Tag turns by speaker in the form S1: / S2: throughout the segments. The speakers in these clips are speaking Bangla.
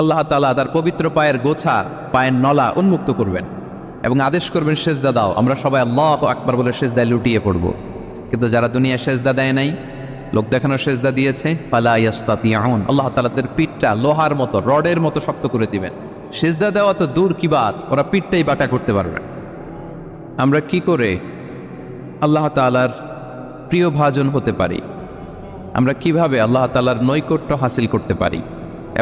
S1: আল্লাহ তাআলা তার পবিত্র পায়ের গোছা, পায়ের নলা উন্মুক্ত করবেন এবং আদেশ করবেন সেজদা দাও। আমরা সবাই আল্লাহু আকবার বলে সেজদায় লুটিয়ে পড়ব। কিন্তু যারা দুনিয়া সেজদা দেয় নাই, লোক দেখানোর সেজদা দিয়েছে, ফালা ইয়াস্তাতিউন, আল্লাহ তাআলা তাদের পিঠটা লোহার মতো, রডের মতো শক্ত করে দিবেন। সেজদা দেওয়া তো দূর কি বাত, ওরা পিঠটাই বাঁকা করতে পারবে। আমরা কি করে আল্লাহ তাআলার প্রিয় ভাজন হতে পারি? আমরা কিভাবে আল্লাহ তাআলার নৈকট্য হাসিল করতে পারি?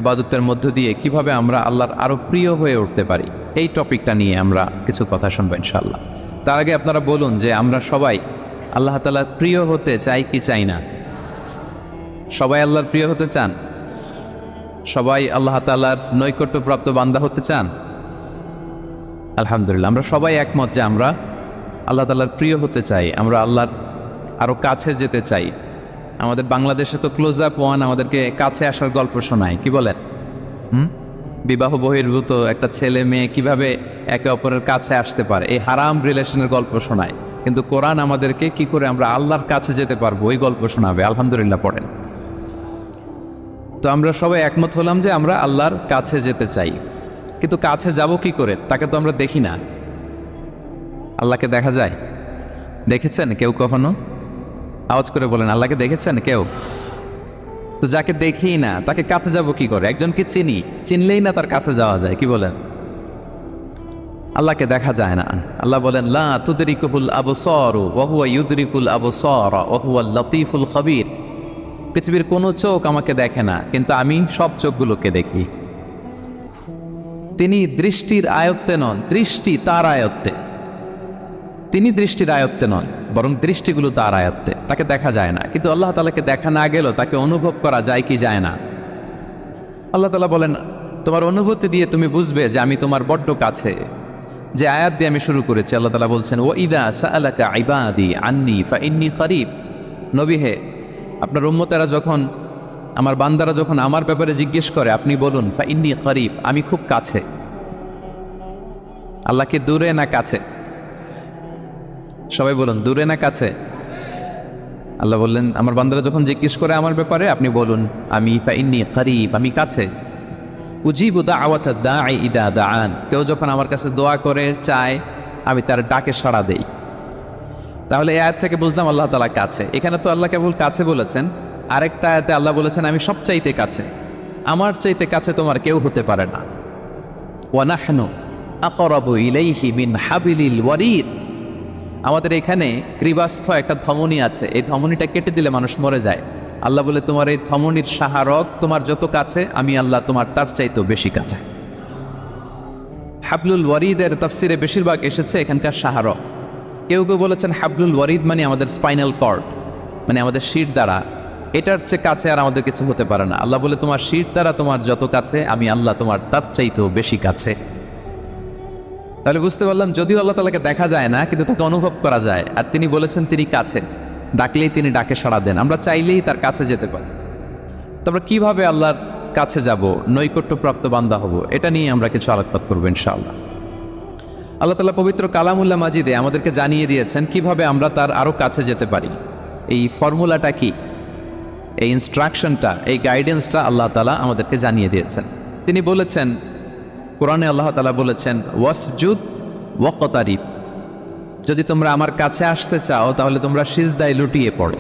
S1: ইবাদতের মধ্য দিয়ে কিভাবে আমরা আল্লাহর আরো প্রিয় হয়ে উঠতে পারি, এই টপিকটা নিয়ে আমরা কিছু কথা শুনবো ইনশাআল্লাহ। তার আগে আপনারা বলুন যে আমরা সবাই আল্লাহ তাআলার প্রিয় হতে চাই কি চাই না? সবাই আল্লাহর প্রিয় হতে চান? সবাই আল্লাহ তাআলার নৈকট্যপ্রাপ্ত বান্দা হতে চান? আলহামদুলিল্লাহ, আমরা সবাই একমত যে আমরা আল্লাহ তাআলার প্রিয় হতে চাই, আমরা আল্লাহর আরো কাছে যেতে চাই। আমাদের বাংলাদেশে তো ক্লোজ আপ ওয়ান আমাদেরকে কাছে আসার গল্প শোনায়, কি বলেন? বিবাহ বহির্ভূত একটা ছেলে মেয়ে কিভাবে একে অপরের কাছে আসতে পারে, এই হারাম রিলেশনের গল্প শোনায়। কিন্তু কোরআন আমাদেরকে কি করে আমরা আল্লাহর কাছে যেতে পারবো ওই গল্প শোনাবে। আলহামদুলিল্লাহ পড়েন। তো আমরা সবাই একমত হলাম যে আমরা আল্লাহর কাছে যেতে চাই, কিন্তু কাছে যাব কি করে? তাকে তো আমরা দেখি না। আল্লাহকে দেখা যায়? দেখেছেন কেউ কখনো? আওয়াজ করে বলেন, আল্লাহকে দেখেছেন কেউ? তো যাকে দেখি না তাকে কাছে যাব কি করে? একজনকে চিনি, চিনলেই না তার কাছে যাওয়া যায়, কি বলেন? আল্লাহকে দেখা যায় না। আল্লাহ বলেন, লা তুদরিকুল আবসার ওয়া হুয়া ইউদরিকুল আবসার ওয়া হুয়াল লতীফুল খবীর। পৃথিবীর কোনো চোখ আমাকে দেখে না, কিন্তু আমি সব চোখগুলোকে দেখি। তিনি দৃষ্টির আয়ত্তে নন, দৃষ্টি তার আয়ত্তে। তিনি দৃষ্টির আয়ত্তে নন, বরং দৃষ্টিগুলো তার আয়ত্তে। তাকে দেখা যায় না, কিন্তু আল্লাহ তাআলাকে দেখা না গেলেও তাকে অনুভব করা যায় কি যায় না? আল্লাহ তাআলা বলেন, তোমার অনুভূতি দিয়ে তুমি বুঝবে যে আমি তোমার বড্ড কাছে। যে আয়াত দিয়ে আমি শুরু করেছি, আল্লাহ তাআলা বলছেন, ওয়া ইযা সাআলাকা ইবাদি আন্নী ফাইন্নী করিব। নবী হে, আপনার উম্মতেরা যখন, আমার বান্দারা যখন আমার ব্যাপারে জিজ্ঞেস করে, আপনি বলুন ফাইন্নী করিব, আমি খুব কাছে। আল্লাহ কি দূরে না কাছে? সবাই বলুন, দূরে না কাছে? আল্লাহ বললেন, আমার বান্দারা যখন জিজ্ঞেস করে আমার ব্যাপারে, আপনি বলুন আমি ফাইন্নী করিব, আমি কাছে। উজিবু দাওয়াতাদ দাঈ ইযা দাআন, কেউ যখন আমার কাছে দোয়া করে, চায়, আমি তার ডাকে সাড়া দেই। তাহলে এই আয়াত থেকে বুঝলাম আল্লাহ তাআলা কাছে। এখানে তো আল্লাহ কেবল কাছে বলেছেন, আরেকটা আয়াতে আল্লাহ বলেছেন আমি সবচাইতে কাছে, আমার চাইতে কাছে তোমার কেউ হতে পারে না। ওয়া নাহনু আকরাবু ইলাইহি মিন হাবিলিল ওয়ারিদ। আমাদের এখানে গ্রীবাস্থ একটা ধমনী আছে, এই ধমনীটা কেটে দিলে মানুষ মরে যায়। আল্লাহ বলে, তোমার এই ধমনীর সাহারক তোমার যত কাছে, আমি আল্লাহ তোমার তার চাইতেও বেশি কাছে। হাবলুল ওয়ারিদের তাফসিরে বেশিরভাগ এসেছে এখানকার সাহারক। কেউ কেউ বলেছেন হাবলুল ওয়ারিদ মানে আমাদের স্পাইনাল কর্ড, মানে আমাদের শির দ্বারা। এটার চেয়ে কাছে আর আমাদের কিছু হতে পারে না। আল্লাহ বলে, তোমার শির দ্বারা তোমার যত কাছে, আমি আল্লাহ তোমার তার চাইতেও বেশি কাছে। তাহলে বুঝতে পারলাম, যদিও আল্লাহ তাআলাকে দেখা যায় না, কিন্তু তাকে অনুভব করা যায়। আর তিনি বলেছেন তিনি কাছে, ডাকলেই তিনি ডাকে সাড়া দেন। আমরা চাইলেই তার কাছে যেতে পারি। তো আমরা কিভাবে আল্লাহর কাছে যাব, নৈকট্যপ্রাপ্ত বান্দা হব, এটা নিয়ে আমরা কিছু আলোকপাত করবো ইনশাআল্লাহ। আল্লাহ তাআলা পবিত্র কালামুল্লাহ মাজিদে আমাদেরকে জানিয়ে দিয়েছেন কিভাবে আমরা তার আরো কাছে যেতে পারি। এই ফর্মুলাটা কি, এই ইনস্ট্রাকশনটা, এই গাইডেন্সটা আল্লাহ তাআলা আমাদেরকে জানিয়ে দিয়েছেন। তিনি বলেছেন, কোরআনে আল্লাহ তাআলা বলেছেন, ওয়াসজুদ ওয়াকতারিব, যদি তোমরা আমার কাছে আসতে চাও তাহলে তোমরা সিজদায় লুটিয়ে পড়ো।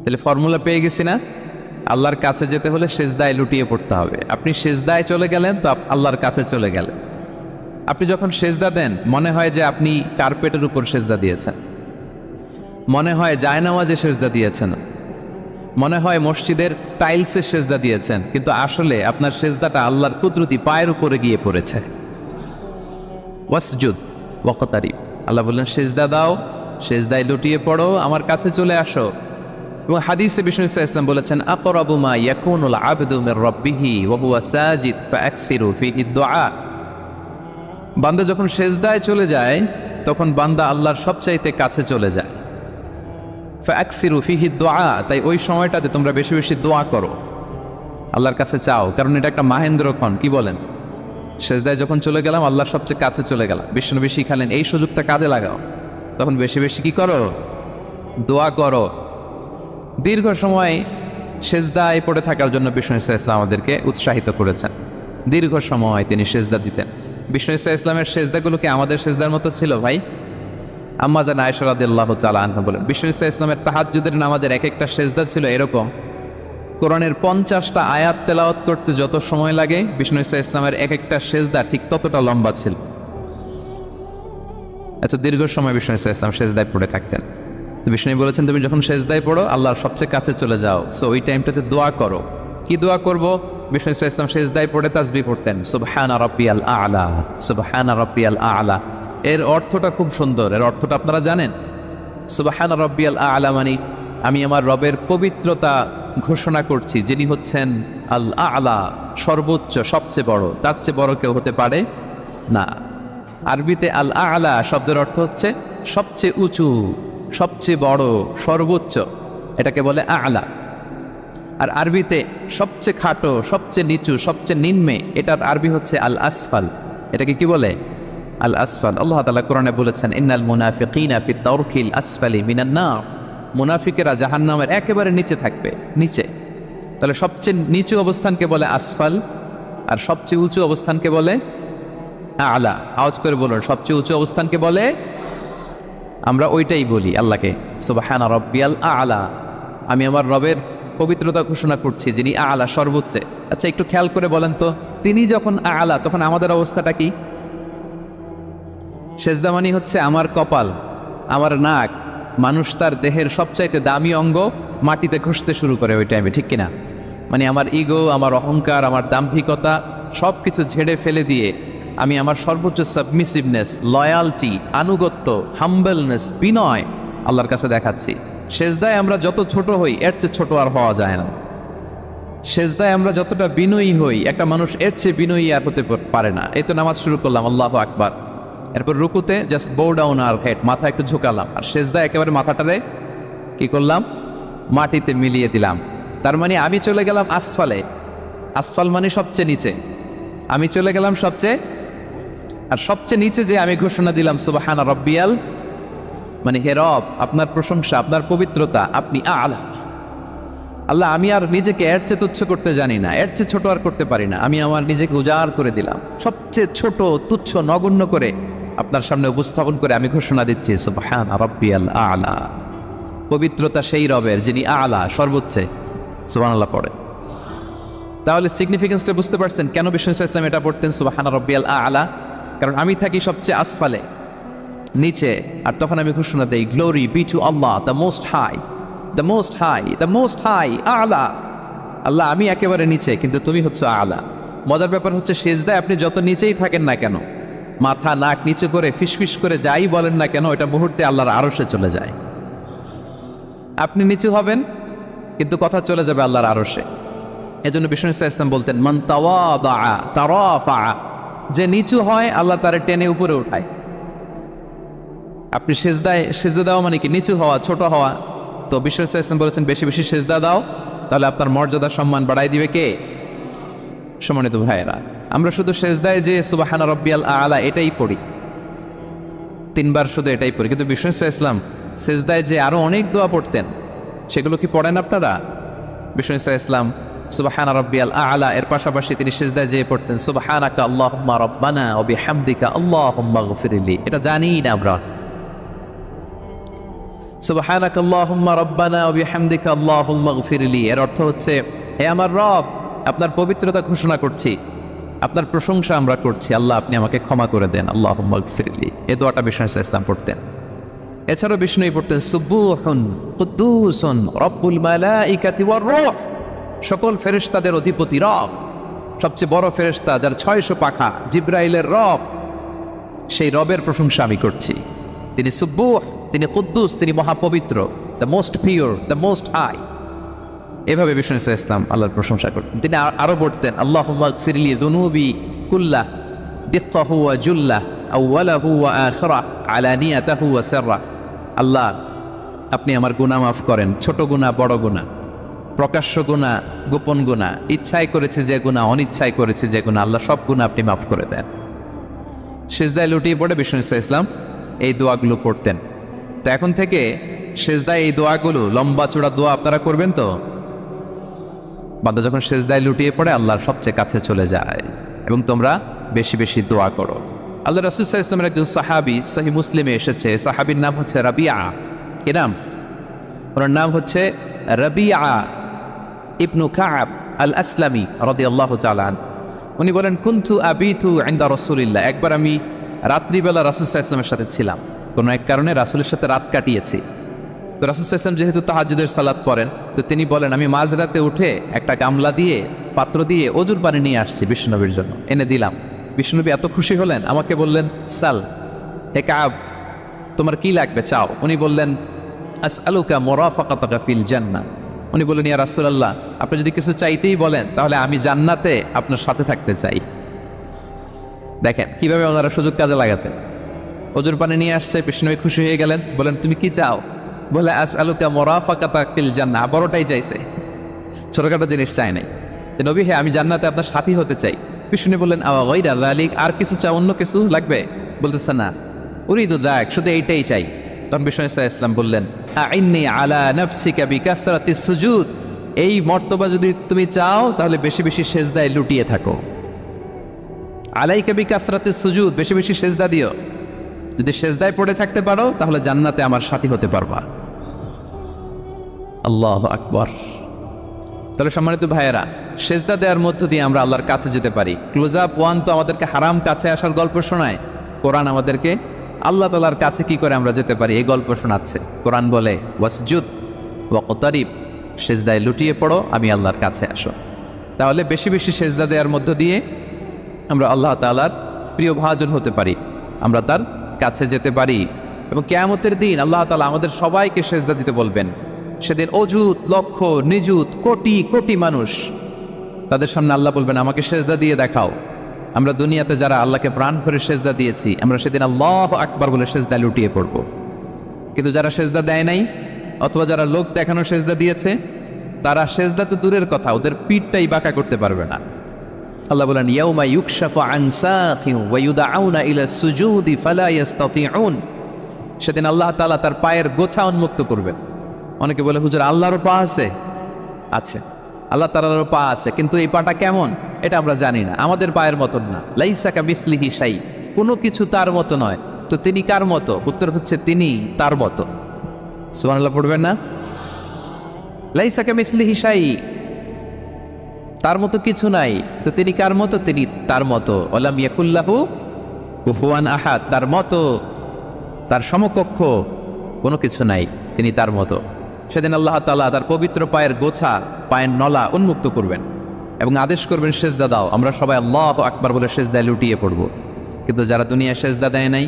S1: তাহলে ফর্মুলা পেয়ে গেছি না? আল্লাহর কাছে যেতে হলে সিজদায় লুটিয়ে পড়তে হবে। আপনি সিজদায় চলে গেলেন তো আল্লাহর কাছে চলে গেলেন। আপনি যখন সেজদা দেন, মনে হয় যে আপনি কার্পেটের উপর সেজদা দিয়েছেন, মনে হয় জায়নামাজে সেজদা দিয়েছেন, মনে হয় মসজিদের টাইলসে সেজদা দিয়েছেন, কিন্তু আসলে আপনার সেজদাটা আল্লাহর কুদরতি পায়ের উপরে গিয়ে পড়েছে। ওয়াসজুদ ওয়াকতারিব, আল্লাহ বললেন সেজদা দাও, সেজদায় লুটিয়ে পড়ো, আমার কাছে চলে আসো। এবং হাদিসে বিষ্ণু ইসলাম বলেছেন, আকরাবু মা ইয়াকুনুল আবদু মির রাব্বিহি ওয়া হুয়া সাজিদ ফাআকসিরু ফিহি দুআ। বান্দা যখন সেজদায় চলে যায়, তখন বান্দা আল্লাহর সবচাইতে কাছে চলে যায়। ফাআকসিরু ফিহি দুআ, তাই ওই সময়টাতে তোমরা বেশি বেশি দোয়া করো, আল্লাহর কাছে চাও, কারণ এটা একটা মাহেন্দ্রক্ষণ। কি বলেন? সেজদায় যখন চলে গেলাম, আল্লাহর সবচেয়ে কাছে চলে গেলাম। বিষ্ণুনবী শিখালেন এই সুযোগটা কাজে লাগাও, তখন বেশি বেশি কি করো? দোয়া করো। দীর্ঘ সময় সেজদায় পড়ে থাকার জন্য বিষ্ণু ইসা ইসলাম আমাদেরকে উৎসাহিত করেছেন। দীর্ঘ সময় তিনি সেজদা দিতেন। বিষ্ণু ইসা ইসলামের সেজদাগুলোকে আমাদের সেজদার মতো ছিল ভাই? আম্মা জান আয়েশা রাদিয়াল্লাহু তাআলা আনহা বলেন, বিষ্ণু ইসা ইসলামের তাহাজ্জুদের নামাজের এক একটা সেজদা ছিল এরকম, কোরআনের 50টা আয়াত তেলাওয়াত করতে যত সময় লাগে বিষ্ণু ইসা ইসলামের এক একটা সেজদা ঠিক ততটা লম্বা ছিল। এত দীর্ঘ সময় বিষ্ণু ইসা ইসলাম সেজদায় পড়ে থাকতেন। তো বিষ্ণু বলেছেন, তুমি যখন সেজদায় পড়ো আল্লাহর সবচেয়ে কাছে চলে যাও, সো ওই টাইমটাতে দোয়া করো। কি দোয়া করব? বিষ্ণু ইসা ইসলাম সেজদায় পড়ে তাসবিহ পড়তেন, সুবহানা রাব্বিয়াল আ'লা, সুবহানা রাব্বিয়াল আ'লা। এর অর্থটা খুব সুন্দর। এর অর্থটা আপনারা জানেন? সুবহানা রাব্বিয়াল আ'লা মানে আমি আমার রবের পবিত্রতা ঘোষণা করছি, যিনি হচ্ছেন আল আ'লা, সর্বোচ্চ, সবচেয়ে বড়। তার চেয়ে বড় কেউ হতে পারে না। আরবিতে আল আ'লা শব্দের অর্থ হচ্ছে সবচেয়ে উঁচু, সবচেয়ে বড়, সর্বোচ্চ, এটাকে বলে আ'লা। আর আরবিতে সবচেয়ে খাটো, সবচেয়ে নিচু, সবচেয়ে নিম্নে, এটার আরবি হচ্ছে আল আসফাল। এটাকে কি বলে? আল আসফাল। আল্লাহ তাআলা কোরআনে বলেছেন, ইন্নাল মুনাফিকিনা ফি দারকিল আসফালি মিনান নার। মুনাফিকেরা জাহান্নামের একেবারে নিচে থাকবে, নিচে। তাহলে সবচেয়ে নিচু অবস্থানকে বলে আসফাল, আর সবচেয়ে উঁচু অবস্থানকে বলে আ'লা। আওয়াজ করে বলুন, সবচেয়ে উঁচু অবস্থানকে বলে, আমরা ওইটাই বলি আল্লাহকে, সুবহানা রাব্বিয়াল আ'লা। আমি আমার রবের পবিত্রতা ঘোষণা করছি, যিনি আ'লা, সর্বোচ্চ। আচ্ছা, একটু খেয়াল করে বলেন তো, তিনি যখন আ'লা তখন আমাদের অবস্থাটা কি? সেজদা মানে হচ্ছে আমার কপাল, আমার নাক, মানুষ তার দেহের সবচাইতে দামি অঙ্গ মাটিতে ঘষতে শুরু করে ওই টাইমে, ঠিক কিনা? মানে আমার ইগো, আমার অহংকার, আমার দাম্ভিকতা সব কিছু ঝেড়ে ফেলে দিয়ে আমি আমার সর্বোচ্চ সাবমিসিভনেস, লয়ালটি, আনুগত্য, হাম্বলনেস, বিনয় আল্লাহর কাছে দেখাচ্ছি। সেজদায় আমরা যত ছোট হই এর চেয়ে ছোট আর হওয়া যায় না। সেজদায় আমরা যতটা বিনয়ী হই, একটা মানুষ এর চেয়ে বিনয়ী আর হতে পারে না। এই তো নামাজ শুরু করলাম, আল্লাহু আকবার। এরপর রুকুতে জাস্ট বো ডাউন আর হেড, মাথা একটু ঝুঁকালাম। আর সেজদায় একেবারে মাথাটারে কি করলাম? মাটিতে মিলিয়ে দিলাম। তার মানে আমি চলে গেলাম আসফালে। আসফাল মানে সবচেয়ে নিচে। আমি চলে গেলাম সবচেয়ে, আর সবচেয়ে নিচে যে আমি ঘোষণা দিলাম সুবহানা রাব্বিয়াল, মানে হে রব, আপনার প্রশংসা, আপনার পবিত্রতা, আপনি আ'লা। আল্লাহ, আমি আর নিজেকে এর চেয়ে তুচ্ছ করতে জানি না, এর চেয়ে ছোট আর করতে পারি না। আমি আমার নিজেকে উজাড় করে দিলাম, সবচেয়ে ছোট, তুচ্ছ, নগণ্য করে আপনার সামনে উপস্থাপন করে আমি ঘোষণা দিচ্ছি সুবহানা রাব্বিয়াল আ'লা। পবিত্রতা সেই রবের যিনি আ'লা, সর্বোচ্চ। সুবহানাল্লাহ পড়ে। তাহলে সিগনিফিকেন্সটা বুঝতে পারছেন কেন বিষ্ণু ইসলাম এটা পড়তেন সুবহানা রাব্বিয়াল আ'লা? কারণ আমি থাকি সবচেয়ে আসফালে, নিচে, আর তখন আমি ঘোষণা দেই, glory be to Allah the most high, the most high, the most high, আ'লা। আল্লাহ, আমি একেবারে নিচে, কিন্তু তুমি হচ্ছে আ'লা। মজার ব্যাপার হচ্ছে, সেজদায় আপনি যত নিচেই থাকেন না কেন, মাথা নাক নিচু করে ফিসফিস করে যাই বলেন না কেন, এটা মুহূর্তে আল্লাহর আরশে চলে যায়। আপনি নিচু হবেন কিন্তু কথা চলে যাবে আল্লাহর আরশে। এজন্য বিষ্ণু ইসলাম বলতেন, মান তাওয়াদা তারাফা, যে নিচু হয় আল্লাহ তারে টেনে উপরে উঠায়। আপনি সেজদা দেওয়া মানে কি? নিচু হওয়া, ছোট হওয়া। তো বিষ্ণু ইসলাম বলেছেন, বেশি বেশি সেজদা দাও, তাহলে আপনার মর্যাদা, সম্মান বাড়াই দিবে কে? সম্মানিত ভাইয়েরা, আমরা শুধু সেজদায় যে সুবহানা রাব্বিয়াল আ'লা এটাই পড়ি, 3 বার শুধু এটাই পড়ি, কিন্তু বিষ্ণু ইসলাম সেজদায় যে আরো অনেক দোয়া পড়তেন, সেগুলো কি পড়েন আপনারা? বিষ্ণু ইসলাম সুবহানা রাব্বিয়াল আ'লা এর পাশাপাশি তিনি সেজদায় যে পড়তেন সুবহানাকা আল্লাহুম্মা রাব্বানা ওয়া বিহামদিকা আল্লাহুম্মা গফিরলি। এটা জানি না আমরা। সুবহানাকা আল্লাহুম্মা রাব্বানা ওয়া বিহামদিকা আল্লাহুম্মা গফিরলি এর অর্থ হচ্ছে, হে আমার রব, আপনার পবিত্রতা ঘোষণা করছি, আপনার প্রশংসা আমরা করছি, আল্লাহ আপনি আমাকে ক্ষমা করে দেন, আল্লাহুম্মা গফিরলি। এই দোয়াটা বিষ্ণু ইসলাম পড়তেন। এছাড়াও বিষ্ণুই পড়তেন সুবহুন কুদ্দুসুন রব্বুল মালাইকাতি ওয়ার রূহ, সকল ফেরেশতাদের অধিপতি রব, সবচেয়ে বড় ফেরেশতা যার 600 পাখা, জিব্রাইলের রব, সেই রবের প্রশংসা আমি করছি। তিনি সুবহুহ, তিনি কুদ্দুস, তিনি মহাপবিত্র, the most pure, the most high. এভাবে বিষ্ণু ইসলাম আল্লাহর প্রশংসা করতেন। তিনি আরো পড়তেন, আল্লাহুম্মা গফিরলি যুনুবি কুল্লাহ দিক্কাহু ওয়া জুল্লাহ আউওয়ালাহু ওয়া আখিরাহু আলানিয়াতাহু ওয়া সিররাহ। আল্লাহ, আপনি আমার গুনাহ মাফ করেন, ছোট গুনাহ, বড় গুনাহ, প্রকাশ্য গুনাহ, গোপন গুনাহ, ইচ্ছায় করেছে যে গুনাহ, অনিচ্ছায় করেছে যে গুনাহ, আল্লাহ সব গুনাহ আপনি মাফ করে দেন। সিজদায় লুটিয়ে পড়ে বিষ্ণু ইসলাম এই দোয়াগুলো পড়তেন। তো এখন থেকে সিজদায় এই দোয়াগুলো, লম্বা চূড়া দোয়া আপনারা করবেন তো? বান্দা যখন সেজদায় লুটিয়ে পড়ে আল্লাহর সবচেয়ে কাছে চলে যায়। এবং তোমরা বেশি বেশি দোয়া করো। আল্লাহ রাসূল সাল্লাল্লাহু আলাইহি ওয়াসাল্লামের একজন সাহাবী সহিহ মুসলিমে এসেছে, সাহাবীর নাম হচ্ছে রাবিয়া। কি নাম? ওনার নাম হচ্ছে রাবিয়া ইবনু কাব আল আসলামি রাদিয়াল্লাহু তাআলা আনহু। উনি বলেন, কুনতু আবিতু ইনদা রাসূলিল্লাহ, একবার আমি রাত্রিবেলা রাসূল সাল্লাল্লাহু আলাইহি ওয়াসাল্লামের সাথে ছিলাম, কোনো এক কারণে রাসূলের সাথে রাত কাটিয়েছি। তো রাসূল সাল্লাল্লাহু আলাইহি ওয়াসাল্লাম যেহেতু তাহাজ্জুদের সালাত পড়েন, তো তিনি বলেন আমি মাঝরাতে উঠে একটা গামলা দিয়ে পাত্র দিয়ে অজুর পানি নিয়ে আসছি বিশ্বনবীর জন্য, এনে দিলাম। বিশ্বনবী এত খুশি হলেন, আমাকে বললেন সাল, হে কাব তোমার কি লাগবে চাও। উনি বললেন আসআলুকা মুরাফাকাতাকা ফিল জান্নাহ। উনি বললেন ইয়া রাসূলুল্লাহ, আপনি যদি কিছু চাইতেই বলেন তাহলে আমি জান্নাতে আপনার সাথে থাকতে চাই। দেখেন কিভাবে ওনারা সুযোগ কাজে লাগাতেন। অজুর পানি নিয়ে আসছে, বিশ্বনবী খুশি হয়ে গেলেন, বলেন তুমি কি চাও? বলে আসআলুকা মুরাফাকাতাকা ফিল জান্নাহ, বড়টাই চাইছে, ছোটখাটো জিনিস চাই নাই। নবী হে, আমি জান্নাতে আপনার সাথী হতে চাই। বিষ্ণু বললেন আওয়া গায়রা যালিক, আর কিছু চাও, অন্য কিছু লাগবে? বলতেছে না, উরিদু যাক, শুধু এইটাই চাই। তখন বিষ্ণু সাল্লাল্লাহু আলাইহি ওয়াসাল্লাম বললেন আইন্নি আলা নাফসিকা বিকাসরাতিস সুজুদ, এই মর্তবা যদি তুমি চাও তাহলে বেশি বেশি সেজদায় লুটিয়ে থাকো। আলাইকা বিকাসরাতিস সুজুদ, বেশি বেশি সেজদা দিও। যদি সেজদায় পড়ে থাকতে পারো তাহলে জান্নাতে আমার সাথী হতে পারবা। আল্লাহু আকবার। তাহলে সম্মানিত ভাইয়েরা, সেজদা দেওয়ার মধ্য দিয়ে আমরা আল্লাহর কাছে যেতে পারি। ক্লোজ আপ ওয়ান তো আমাদেরকে হারাম কাছে আসার গল্প শোনায়, কোরআন আমাদেরকে আল্লাহ তাআলার কাছে কি করে আমরা যেতে পারি এই গল্প শোনাচ্ছে। কোরআন বলে ওয়াসজুদ ওয়াকতারিব, সেজদায় লুটিয়ে পড়ো, আমি আল্লাহর কাছে আসো। তাহলে বেশি বেশি সেজদা দেওয়ার মধ্য দিয়ে আমরা আল্লাহ তাআলার প্রিয় ভাজন হতে পারি, আমরা তার কাছে যেতে পারি। এবং কিয়ামতের দিন আল্লাহ তাআলা আমাদের সবাইকে সেজদা দিতে বলবেন। সেদিন অযুত লক্ষ নিযুত কোটি কোটি মানুষ, তাদের সামনে আল্লাহ বলবেন আমাকে সেজদা দিয়ে দেখাও। আমরা দুনিয়াতে যারা আল্লাহকে প্রাণ ভরে সেজদা দিয়েছি, আমরা সেদিন আল্লাহু আকবার বলে সেজদা লুটিয়ে পড়ব। কিন্তু যারা সেজদা দেয় নাই, অথবা যারা লোক দেখানো সেজদা দিয়েছে, তারা সেজদা তো দূরের কথা, ওদের পিঠটাই বাঁকা করতে পারবে না। আল্লাহ বলেন ইয়াউমা ইউকশাফু আন সাকিন ওয়া ইউদআউনা ইলা সুজুদি ফালা ইস্তাতিউন, সেদিন আল্লাহ তাআলা তার পায়ের গোছা উন্মুক্ত করবেন। অনেকে বলে হুজুর আল্লাহর পা আছে? আছে, আল্লাহ তাআলার পা আছে, কিন্তু এই পাটা কেমন এটা আমরা জানি না, আমাদের পায়ের মতন না। লাইসা কামিসলিহি শাই, কোনো কিছু তার মতো নয়। তো তিনি কার মতো? উত্তর হচ্ছে তিনি তার মতো। সুবহানাল্লাহ পড়বেন না? লাইসা কামিসলিহি শাই, তার মতো কিছু নাই। তো তিনি কার মতো? তিনি তার মতো। ওয়ালাম ইয়াকুল্লাহু কুফুয়ান আহাদ, তার মতো, তার সমকক্ষ কোনো কিছু নাই, তিনি তার মতো। সেদিন আল্লাহ তাআলা তার পবিত্র পায়ের গোছা, পায়ের নলা উন্মুক্ত করবেন এবং আদেশ করবেন সেজদা দাও। আমরা সবাই আল্লাহু আকবার বলে সেজদায় লুটিয়ে পড়ব। কিন্তু যারা দুনিয়ায় সেজদা দেয় নাই,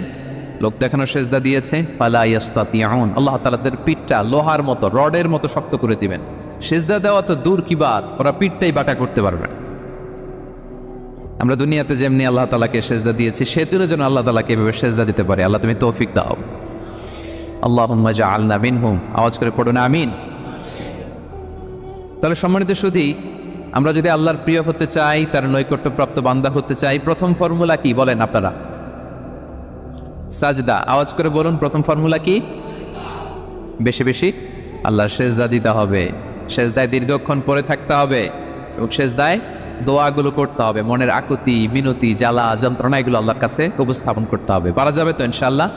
S1: লোক দেখানো সেজদা দিয়েছে, ফালা ইস্তাতিউন, আল্লাহ তাআলা তাদের পিঠটা লোহার মতো, রডের মতো শক্ত করে দিবেন। সেজদা দেওয়া তো দূর কি বাত, ওরা পিঠটাই বাঁকা করতে পারবে। আমরা দুনিয়াতে যেমনি আল্লাহ তাআলাকে সেজদা দিয়েছি, সেদিনও যেন আল্লাহ তাআলাকে এভাবে সেজদা দিতে পারে। আল্লাহ তুমি তৌফিক দাও। আল্লাহুম্মা জাআলনা মিনহুম, আওয়াজ করে পড়ুন আমিন। তাহলে সম্মানিত সুধী, আমরা যদি আল্লাহর প্রিয় হতে চাই, তার নৈকট্যপ্রাপ্ত বান্দা হতে চাই, প্রথম ফর্মুলা কি বলেন আপনারা? সাজদা। আওয়াজ করে বলুন, প্রথম ফর্মুলা কি? বেশি বেশি আল্লাহর সেজদা দিতে হবে, সেজদায় দীর্ঘক্ষণ পড়ে থাকতে হবে এবং সেজদায় দোয়াগুলো করতে হবে। মনের আকুতি মিনতি জ্বালা যন্ত্রণা এগুলো আল্লাহর কাছে উপস্থাপন করতে হবে। পারা যাবে তো ইনশাআল্লাহ?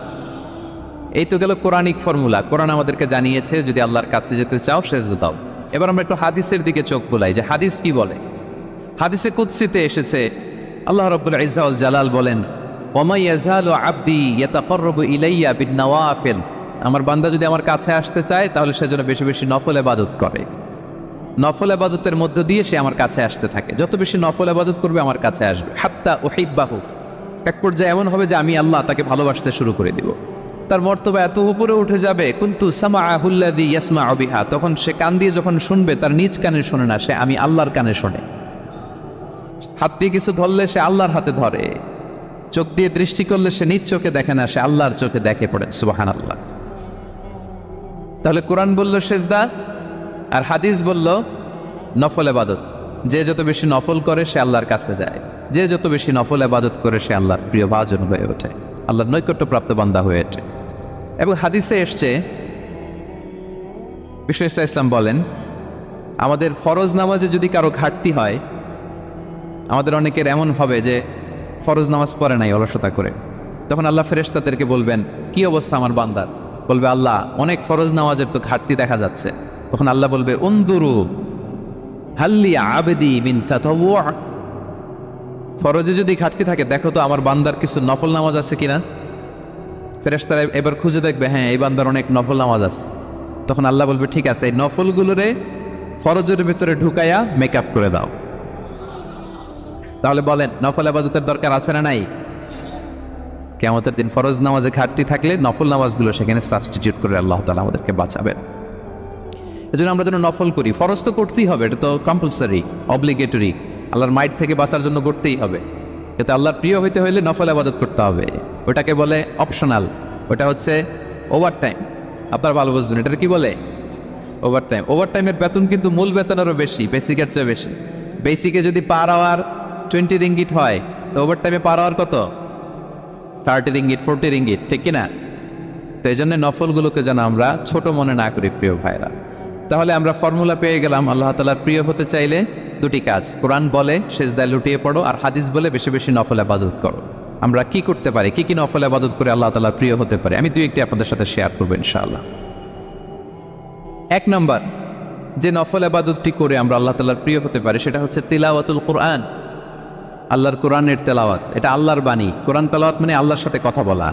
S1: এই তো গেল কোরআনিক ফর্মুলা। কোরআন আমাদেরকে জানিয়েছে যদি আল্লাহর কাছে যেতে চাও সেজদা দাও। এবার আমরা একটু হাদিসের দিকে চোখ বুলাই যে হাদিস কি বলে। হাদিসে কুদসিতে এসেছে, আল্লাহ রাব্বুল ইজ্জা ওয়াল জালাল বলেন ওমা ইয়াজালু আবদি ইয়াতাকাররাবু ইলাইয়া বিন-নওয়াফিল, আমার বান্দা যদি আমার কাছে আসতে চায় তাহলে সে যেন বেশি বেশি নফল ইবাদত করে। নফল ইবাদতের মধ্য দিয়ে সে আমার কাছে আসতে থাকে। যত বেশি নফল ইবাদত করবে আমার কাছে আসবে। হাত্তা উহিব্বাহু, এক পর্যায়ে এমন হবে যে আমি আল্লাহ তাকে ভালোবাসতে শুরু করে দিব। তার মর্তবা এত উপরে উঠে যাবে, কুনতু সামাআহুল্লাযী ইয়াসমাউ বিহা, তখন সে কান দিয়ে যখন শুনবে তার নিজ কানে শোনে না, সে আমি আল্লাহর কানে শোনে। হাত দিয়ে কিছু ধরলে সে আল্লাহর হাতে ধরে, চোখ দিয়ে দৃষ্টি করলে সে নিজ চোখে দেখে না, সে আল্লাহর চোখে দেখে। পড়ে সুবহানাল্লাহ। তাহলে কোরআন বলল সেজদা, আর হাদিস বলল নফল ইবাদত। যে যত বেশি নফল করে সে আল্লাহর কাছে যায়, যে যত বেশি নফল ইবাদত করে সে আল্লাহর প্রিয় ভাজন হয়ে ওঠে, আল্লাহর নৈকট্যপ্রাপ্ত বান্দা হয়ে ওঠে। এবং হাদিসে এসছে, বিষ্ণু ইসলাম বলেন আমাদের ফরজ নামাজে যদি কারো ঘাটতি হয়, আমাদের অনেকের এমন হবে যে ফরজ নামাজ পড়ে নাই অলসতা করে, তখন আল্লাহ ফেরেশতাদেরকে বলবেন কি অবস্থা আমার বান্দার, বলবে আল্লাহ অনেক ফরজ নামাজের তো ঘাটতি দেখা যাচ্ছে। তখন আল্লাহ বলবে উনদুরু হাল্লি আবেদি মিন তাতাওয়ু, ফরজে যদি ঘাটতি থাকে দেখো তো আমার বান্দার কিছু নফল নামাজ আছে কিনা। ফেরেশতারা এবার খুঁজে দেখবে, হ্যাঁ এই বান্দার অনেক নফল নামাজ আছে। তখন আল্লাহ বলবে ঠিক আছে, এই নফলগুলোরে ফরজের ভিতরে ঢুকাইয়া মেকআপ করে দাও। তাহলে বলেন নফল ইবাদতের দরকার আছে না নাই? কিয়ামতের দিন ফরজ নামাজে ঘাটতি থাকলে নফল নামাজগুলো সেখানে সাবস্টিটিউট করে আল্লাহ তাআলা আমাদেরকে বাঁচাবেন। এজন্য আমরা যেন নফল করি। ফরজ তো করতেই হবে, এটা তো কম্পালসারি, অব্লিগেটরি, আল্লাহর মাইট থেকে বাঁচার জন্য করতেই হবে। কিন্তু আল্লাহর প্রিয় হইতে হইলে নফল ইবাদত করতে হবে। ওটাকে বলে অপশনাল, ওটা হচ্ছে ওভার টাইম। আপনারা ভালো বুঝবেন, এটা কি বলে? Over time. ওভার টাইমের বেতন কিন্তু মূল বেতনেরও বেশি, বেসিকের চেয়ে বেশি। বেসিকে যদি পার আওয়ার 20 রিঙ্গিট হয়, তো ওভার টাইমে পার আওয়ার কত? 30 রিঙ্গিট, 40 রিঙ্গিট, ঠিক কিনা? তো এই জন্য নফলগুলোকে যেন আমরা ছোট মনে না করি প্রিয় ভাইরা। তাহলে আমরা ফর্মুলা পেয়ে গেলাম, আল্লাহ তাআলার প্রিয় হতে চাইলে দুটি কাজ, কোরআন বলে সিজদায় লুটিয়ে পড়ো, আর হাদিস বলে বেশি বেশি নফল ইবাদত করো। আমরা কি করতে পারি, কি কি নফল ইবাদত করে আল্লাহ তাআলার প্রিয় হতে পারি, আমি দুই একটি আপনাদের সাথে শেয়ার করবো ইনশাআল্লাহ। এক নাম্বার যে নফল ইবাদতটি করে আমরা আল্লাহ তাআলার প্রিয় হতে পারি সেটা হচ্ছে তিলাওয়াতুল কোরআন, আল্লাহর কোরআনের তেলাওয়াত। এটা আল্লাহর বাণী। কোরআন তেলাওয়াত মানে আল্লাহর সাথে কথা বলা।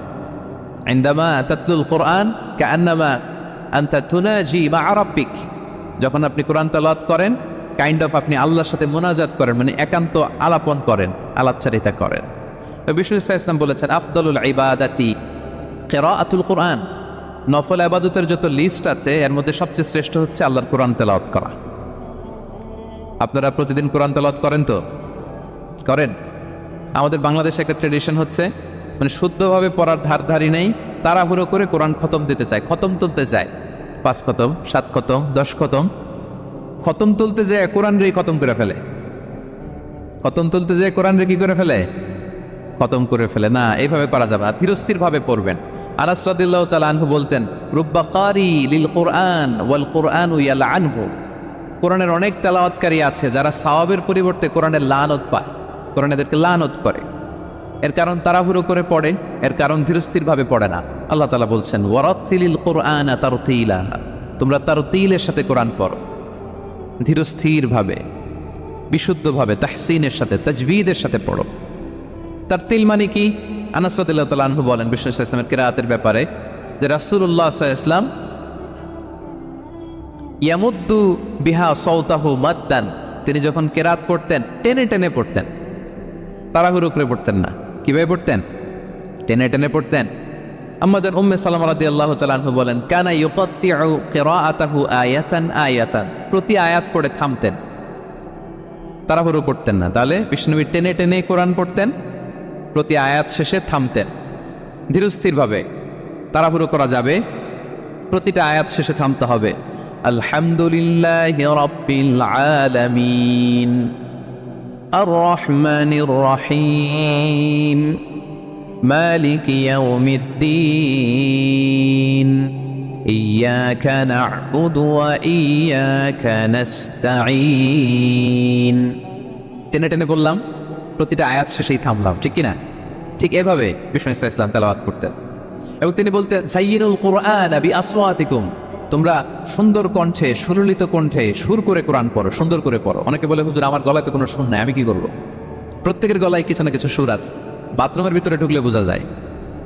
S1: ইনদামা তাতলুল কোরআন কাআন্নামা আনতা তুনাজি মা রাব্বিক, যখন আপনি কোরআন তেলাওয়াত করেন কাইন্ড অফ আপনি আল্লাহর সাথে মোনাজাত করেন, মানে একান্ত আলাপন করেন, আলাপচারিতা করেন। বিষ্ণু ইসলাম বলেছেন আফদলুল ইবাদাতি কিরাআতুল কোরআন, নফল ইবাদতের যত লিস্ট আছে এর মধ্যে সবচেয়ে শ্রেষ্ঠ হচ্ছে আল্লাহর কোরআন তেলাওয়াত করা। আপনারা প্রতিদিন কোরআন তেলাওয়াত করেন তো? করেন? আমাদের বাংলাদেশে একটা ট্রেডিশন হচ্ছে, মানে শুদ্ধভাবে পড়ার ধারধারি নেই, তাড়াহুড়ো করে কোরআন খতম দিতে চায়, খতম তুলতে চায়, 5 খতম, 7 খতম, 10 খতম। খতম তুলতে যেয়ে কোরআন রে খতম করে ফেলে, খতম তুলতে যেয়ে কোরআন রে কি করে ফেলে? খতম করে ফেলে। না, এইভাবে করা যাবে না, ধীরস্থির ভাবে পড়বেন। আনাস রাদিয়াল্লাহু তাআলা আনহু বলতেন রুব্বা কারি লিল কোরআন ওয়াল কোরআনু ইয়ালআনহু, কোরআনের অনেক তেলাওয়াতকারী আছে যারা সওয়াবের পরিবর্তে কোরআনের লানত পায়, কোরআন এদেরকে লানত করে। এর কারণ তাড়াহুড়ো করে পড়ে, এর কারণ ধীরস্থির ভাবে পড়ে না। আল্লাহ তাআলা বলছেন ওয়ারাত্তিলিল কোরআনা তারতিলা, তোমরা তারতিলের সাথে কোরআন পড়ো, ধীরস্থির ভাবে, বিশুদ্ধভাবে, তাহসিনের সাথে, তাজবিদের সাথে পড়ো। তারতিল মানে কি? আনাস রাদিয়াল্লাহু তাআলা আনহু বলেন বিষ্ণু ইসলামের কিরাআতের ব্যাপারে যে রাসূলুল্লাহ সাল্লাল্লাহু আলাইহি ওয়াসাল্লাম ইয়ামুদ্দু বিহা সাওতাহু মাদ্দান, তিনি যখন কিরাআত পড়তেন টেনে টেনে পড়তেন, তাড়াহুড়ো করে পড়তেন না। কিভাবে পড়তেন? টেনে টেনে পড়তেন। আম্মাজান উম্মে সালামা রাদিয়াল্লাহু তাআলা আনহা বলেন কানা ইউকাত্তিউ কিরাআতাহু আয়াতান আয়াতান, প্রতি আয়াত পড়ে থামতেন, তাড়াহুড়ো করতেন না। তাহলে বিষ্ণুনবী টেনে টেনে কোরআন পড়তেন, প্রতি আয়াত শেষে থামতেন, ধীরস্থিরভাবে। তাড়াহুড়ো করা যাবে, প্রতিটা আয়াত শেষে থামতে হবে। আলহামদুলিল্লাহি রাব্বিল আলামিন আর রহমানির রহিম মালিকি ইয়াউমিদ্দিন ইয়্যাকা না'বুদু ওয়া ইয়্যাকা নাস্তাঈন। টেনে টেনে বললাম, প্রতিটা আয়াত শেষেই থামলাম, ঠিক কিনা? ঠিক এভাবে বিষ্ণু ইসলাম তেলাওয়াত করতেন। এবং তিনি বলতেন যায়্যিনুল কুরআন বিআসওয়াতিকুম, তোমরা সুন্দর কণ্ঠে, সুললিত কণ্ঠে সুর করে কোরআন পড়ো, সুন্দর করে পড়ো। অনেকে বলে হুজুর আমার গলায় তো কোনো সুর নাই, আমি কি করব? প্রত্যেকের গলায় কিছু না কিছু সুর আছে। বাথরুমের ভিতরে ঢুকলে বোঝা যায়,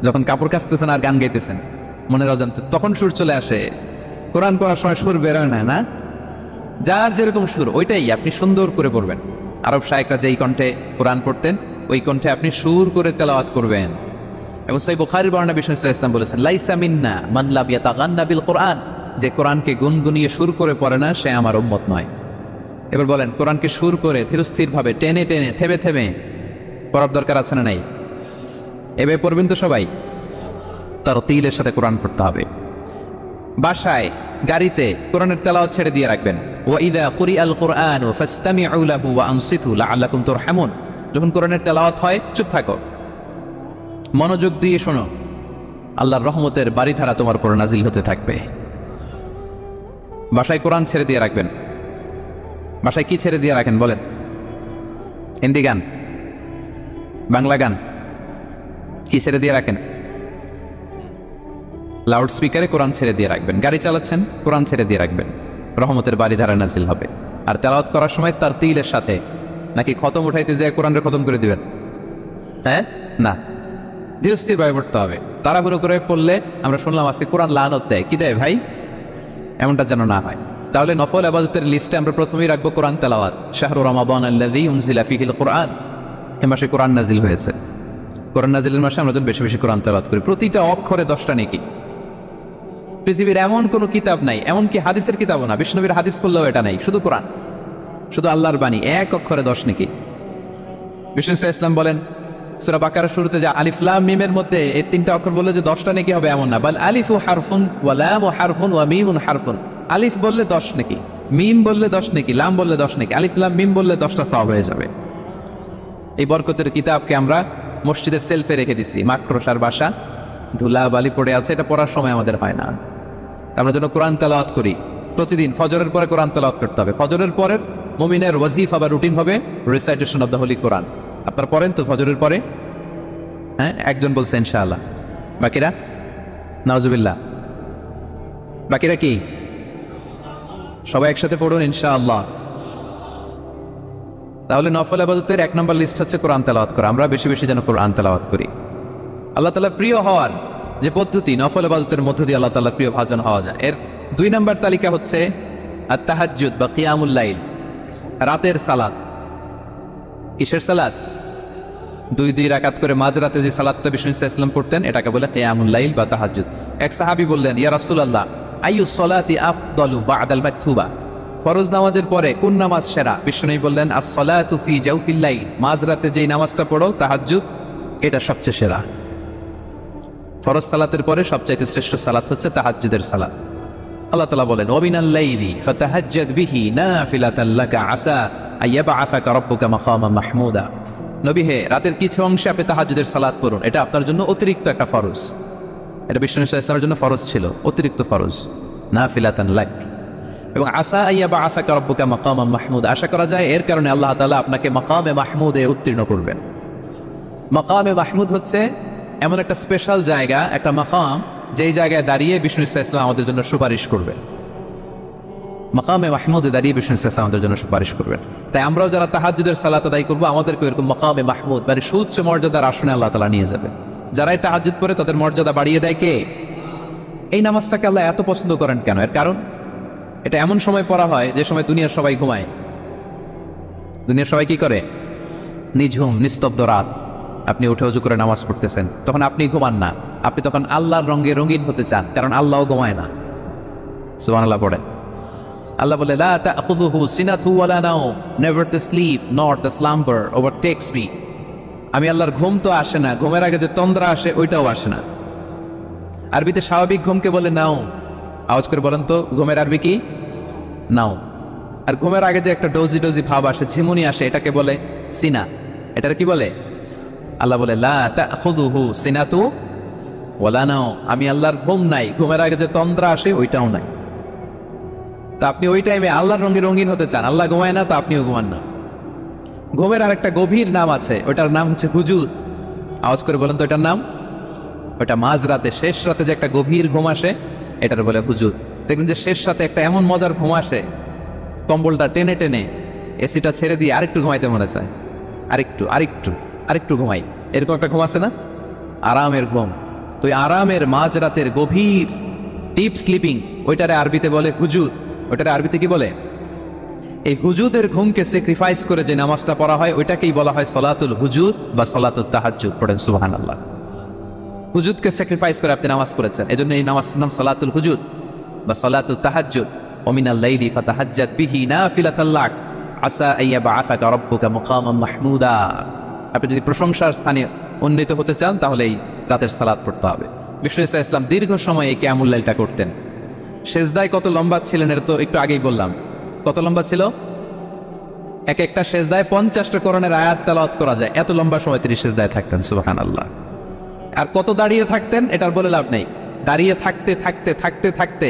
S1: যখন কাপড় কাচতেছেন আর গান গাইতেছেন মনের অজান্তে, তখন সুর চলে আসে। কোরআন পড়ার সময় সুর বেরোয় না, না? যার যেরকম সুর ওইটাই আপনি সুন্দর করে পড়বেন। আরব শায়েখরা যেই কণ্ঠে কোরআন পড়তেন ওই কণ্ঠে আপনি সুর করে তেলাওয়াত করবেন। এবং সহিহ বুখারীর বর্ণনা বিষ্ণু ইসলাম বলেছেন লাইসা মিন্না মান লাম ইয়াতাগান্না বিল কোরআন, যে কোরআনকে গুনগুনিয়ে সুর করে পড়ে না সে আমার উম্মত নয়। এবার বলেন কোরআনকে সুর করে ধীরস্থিরভাবে টেনে টেনে থেমে থেমে পড়ার দরকার আছে না নাই? এভাবে পড়বেন তো সবাই? তারতিলের সাথে কোরআন পড়তে হবে। বাসায়, গাড়িতে কোরআনের তেলাওয়াত ছেড়ে দিয়ে রাখবেন। ওয়া ইযা কুরিআল কুরআনু ফাসতামিউ লাহু ওয়া আনসিতু লাআল্লাকুম তুরহামুন, যখন কোরআনের তেলাওয়াত হয় চুপ থাকো, মনোযোগ দিয়ে শোনো, আল্লাহর রহমতের বাড়িধারা তোমার উপর নাজিল হতে থাকবে। বাসায় কোরআন ছেড়ে দিয়ে রাখবেন, বাসায় কি ছেড়ে দিয়ে রাখেন বলেন? হিন্দি গান, বাংলা গান, কি ছেড়ে দিয়ে রাখেন? লাউড স্পিকারে কোরআন ছেড়ে দিয়ে রাখবেন। গাড়ি চালাচ্ছেন, কোরআন ছেড়ে দিয়ে রাখবেন, রহমতের বাড়িধারা নাজিল হবে। আর তেলাওয়াত করার সময় তার তিলের সাথে, নাকি খতম উঠাইতে যায় কোরআনের খতম করে দিবেন? হ্যাঁ, না, ধীরস্থির ভাবে পড়তে হবে। তাড়াহুড়ো করে পড়লে আমরা শুনলাম আজকে কোরআন লানত দেয়, কি দেয় ভাই? এমনটা যেন না হয়। তাহলে নফল ইবাদতের লিস্টে আমরা প্রথমেই রাখবো কোরআন তেলাওয়াত। শাহরু রমাদান আল্লাযী উনজিলা ফীহিল কোরআন, এই মাসে কোরআন নাজিল হয়েছে। কোরআন নাজিলের মাসে আমরা বেশি বেশি কোরআন তেলাওয়াত করি। প্রতিটা অক্ষরে 10টা নেকি। পৃথিবীর এমন কোনো কিতাব নাই, এমনকি হাদিসের কিতাবও না, বিষ্ণুবীর হাদিস পড়লেও এটা নাই, শুধু কোরআন, শুধু আল্লাহর বাণী, এক অক্ষরে 10 নেকি। বিষ্ণু ইসলাম বলেন সূরা বাকারার শুরুতে যে আলিফ লাম মিমের মধ্যে এই 3টা অক্ষর বললে যে 10টা নেকি হবে এমন না, বল আলিফু হারফুন ওয়া লামু হারফুন ওয়া মিমুন হারফুন। আলিফ বললে 10 নেকি, মিম বললে 10 নেকি, লাম বললে 10 নেকি, আলিফ লাম মিম বললে 10টা সওয়াব হয়ে যাবে। এই বরকতের কিতাবকে আমরা মসজিদের সেলফে রেখে দিছি। মাকড়সার বাসা, ধুলা বালি পড়ে আছে, এটা পড়ার সময় আমাদের হয় না। আমরা যেন কোরআন তেলাওয়াত করি প্রতিদিন। ফজরের পরে কোরআন তেলাওয়াত করতে হবে। ফজরের পরে মুমিনের ওয়াজিফা বা রুটিন হবে রিসাইটেশন অফ দ্য হোলি কোরআন। আপনারা পড়েন তো ফজরের পরে? হ্যাঁ, একজন বলছে ইনশাআল্লাহ। বাকিরা? নাউজুবিল্লাহ। বাকিরা কি? সবাই একসাথে পড়ুন ইনশাআল্লাহ। তাহলে নফল ইবাদতের 1 নম্বর লিস্ট হচ্ছে কোরআন তেলাওয়াত করা। আমরা বেশি বেশি যেন কোরআন তেলাওয়াত করি। আল্লাহ তাআলা প্রিয় হওয়ার যে পদ্ধতি, নফল ইবাদতের মধ্য দিয়ে আল্লাহ তাআলা প্রিয় ভাজন হওয়া যায়। এর 2 নম্বর তালিকা হচ্ছে আত-তাহাজ্জুদ বা কিয়ামুল লাইল, রাতের সালাত। কিসের সালাত? 2 রাকাত করে মাঝরাতে যে সালাতটা বিষ্ণু ইসলাম পড়তেন, এটাকে বলে কিয়ামুল লাইল বা তাহাজ্জুদ। এক সাহাবী বললেন, ইয়া রাসূলুল্লাহ, আইয়ুস সালাতি আফদালু বা'দাল মাকতুবা, ফরজ নামাজের পরে কোন নামাজ সেরা? বিষ্ণু বললেন, আস-সালাতু ফি জাওফিল লাইল, মাঝরাতে যেই নামাজটা পড়ো তাহাজ্জুদ, এটা সবচেয়ে সেরা। ফরজ সালাতের পরে সবচাইতে শ্রেষ্ঠ সালাত হচ্ছে তাহাজ্জুদের সালাত। আল্লাহ তাআলা বলেন, ওয়ামিনাল লাইলি ফাতাহাজ্জাদ বিহি নাফিলাতান লাকা আসা আইয়াবআসাকা রাব্বুকা মাকামান মাহমুদা। নবী হে, রাতের কিছু অংশে আপনি তাহাজ্জুদের সালাত পড়ুন, এটা আপনার জন্য অতিরিক্ত একটা ফরজ। এটা বিষ্ণু ইসলামের জন্য ফরজ ছিল, অতিরিক্ত ফরজ, নাফিলাতান লাক। এবং আসা আইয়াবআসাকা রাব্বুকা মাকামান মাহমুদা, আশা করা যায় এর কারণে আল্লাহ তাআলা আপনাকে মাকামে মাহমুদে উত্তীর্ণ করবেন। মাকামে মাহমুদ হচ্ছে এমন একটা স্পেশাল জায়গা, একটা মাকাম, যেই জায়গায় দাঁড়িয়ে বিষ্ণু ইসলাম আমাদের জন্য সুপারিশ করবেন। মাকামে মাহমুদে দাঁড়িয়ে বিষ্ণু ইসলাম আমাদের জন্য সুপারিশ করবেন। তাই আমরাও যারা তাহাজ্জুদের সালাত আদায় করবো, আমাদেরকে এরকম মাকামে মাহমুদ মানে সুউচ্চ মর্যাদার আসনে আল্লাহ তাআলা নিয়ে যাবে। যারাই তাহাজ্জুদ পড়ে তাদের মর্যাদা বাড়িয়ে দেয় কে? এই নামাজটাকে আল্লাহ এত পছন্দ করেন কেন? এর কারণ, এটা এমন সময় পড়া হয় যে সময় দুনিয়ার সবাই ঘুমায়। দুনিয়ার সবাই কি করে? নিঝুম নিস্তব্ধ রাত, আপনি উঠে ওযু করে নামাজ পড়তেছেন, তখন আপনি ঘুমান না, আপনি তখন আল্লাহর রঙে রঙিন হতে চান, কারণ আল্লাহও ঘুমায় না। সুবহানাল্লাহ পড়েন। আল্লাহ বলে, লা তাখুযুহু সিনাতু ওয়ালা নাওম, never the sleep not the slumber overtakes me. আমি আল্লাহর ঘুম তো আসে না, ঘুমের আগে যে তন্দ্রা আসে ওইটাও আসে না। আরবিতে স্বাভাবিক ঘুমকে বলে নাওম। আওয়াজ করে বলেন তো, ঘুমের আরবি কি? নাওম। আর ঘুমের আগে যে একটা ডোজি ডোজি ভাব আসে, ঝিমুনি আসে, এটাকে বলে সিনা। এটার কি বলে? আল্লাহ বলে, লা তাখুযুহু সিনাতু ওয়ালা নাওম, আমি আল্লাহর ঘুম নাই, ঘুমের আগে যে তন্দ্রা আসে ওইটাও নাই। তা আপনি ওই টাইমে আল্লাহর রঙে রঙিন হতে চান, আল্লাহ ঘুমায় না, তা আপনিও ঘুমান না। ঘুমের আর একটা গভীর নাম আছে, ওইটার নাম হচ্ছে হুজুদ। আওয়াজ করে বলেন তো এটার নাম? ওইটা মাঝ রাতে, শেষ রাতে যে একটা গভীর ঘুম আসে, এটার বলে হুজুদ। দেখবেন যে শেষ রাতে একটা এমন মজার ঘুম আসে, কম্বলটা টেনে টেনে এসিটা ছেড়ে দিয়ে আরেকটু ঘুমাইতে মনে চায়, আরেকটু আরেকটু আরেকটু ঘুমাই, এরকম একটা ঘুম আছে না? আরামের ঘুম। তো ওই আরামের মাঝ রাতের গভীর ডিপ স্লিপিং, ওইটারে আরবিতে বলে হুজুদ। ওইটারে আরবিতে কি বলে? এই হুজুদের ঘুমকে স্যাক্রিফাইস করে যে নামাজটা পড়া হয়, ওইটাকেই বলা হয় সলাতুল হুজুদ বা সলাতুল তাহাজ্জুদ। পড়েন সুবহানাল্লাহ। হুজুদকে স্যাক্রিফাইস করে আপনি নামাজ পড়েছেন, এজন্য এই নামাজটার নাম সলাতুল হুজুদ বা সলাতুল তাহাজ্জুদ। ওমিনাল লাইলি ফাতাহাজ্জাদ বিহি নাফিলাতাল লাক আসা আইয়াবআসাকা রাব্বুকা মাকামান মাহমুদা। আপনি যদি প্রশংসার স্থানে উন্নীত হতে চান, তাহলে এই রাতের সালাত পড়তে হবে। বিষ্ণু ইসলাম দীর্ঘ সময় এই কিয়ামুল লাইলটা করতেন। সেজদায় কত লম্বা ছিলেন এটা তো একটু আগেই বললাম। কত লম্বা ছিল? এক একটা সেজদায় 50টা কোরআনের আয়াত তেলাওয়াত করা যায়, এত লম্বা সময় তিনি সেজদায় থাকতেন। সুবহানাল্লাহ। আর কত দাঁড়িয়ে থাকতেন এটার বলে লাভ নেই। দাঁড়িয়ে থাকতে থাকতে থাকতে থাকতে